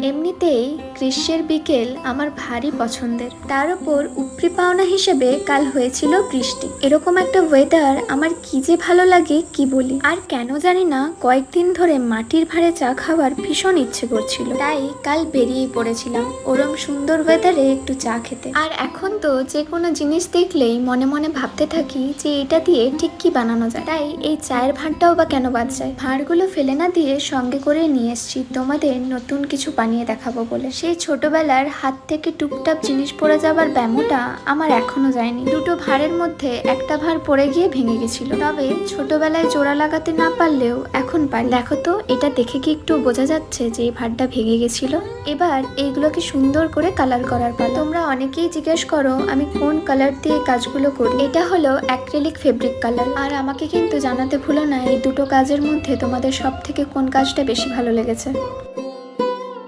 এমনিতেই গ্রীষ্মের বিকেল আমার ভারী পছন্দের, তার উপর উপরি পাওনা হিসেবে কাল হয়েছিল বৃষ্টি। এরকম একটা ওয়েদার আমার কি যে ভালো লাগে কি বলি। আর কেন জানি না কয়েকদিন ধরে মাটির ভাঁড়ে চা খাওয়ার ভীষণ ইচ্ছে করছিল, তাই কাল বেরিয়ে পড়েছিলাম ওরম সুন্দর ওয়েদারে একটু চা খেতে। আর এখন তো যে কোনো জিনিস দেখলেই মনে মনে ভাবতে থাকি যে এটা দিয়ে ঠিক কি বানানো যায়, তাই এই চায়ের ভাঁড়টাও বা কেন বাদ যায়। ভাঁড়গুলো ফেলে না দিয়ে সঙ্গে করে নিয়ে এসেছি তোমাদের নতুন কিছু বানিয়ে দেখাবো বলে। সেই ছোটবেলার হাত থেকে টুকটাক জিনিস পড়ে যাবার ব্যামোটা আমার এখনো যায়নি। দুটো ভাঁড়ের মধ্যে একটা ভাঁড় পড়ে গিয়ে ভেঙে গেছিল, তবে ছোটবেলায় জোড়া লাগাতে না পারলেও এখন পারি। দেখো তো, এটা দেখে কি একটু বোঝা যাচ্ছে যে এই ভাঁড়টা ভেঙে গেছিল। এবার এইগুলোকে সুন্দর করে কালার করার পালা। তোমরা অনেকেই জিজ্ঞেস করো আমি কোন কালার দিয়ে কাজগুলো করি। এটা হলো অ্যাক্রিলিক ফেব্রিক কালার। আর আমাকে কিন্তু জানাতে ভুলো না এই দুটো কাজের মধ্যে তোমাদের সব থেকে কোন কাজটা বেশি ভালো লেগেছে।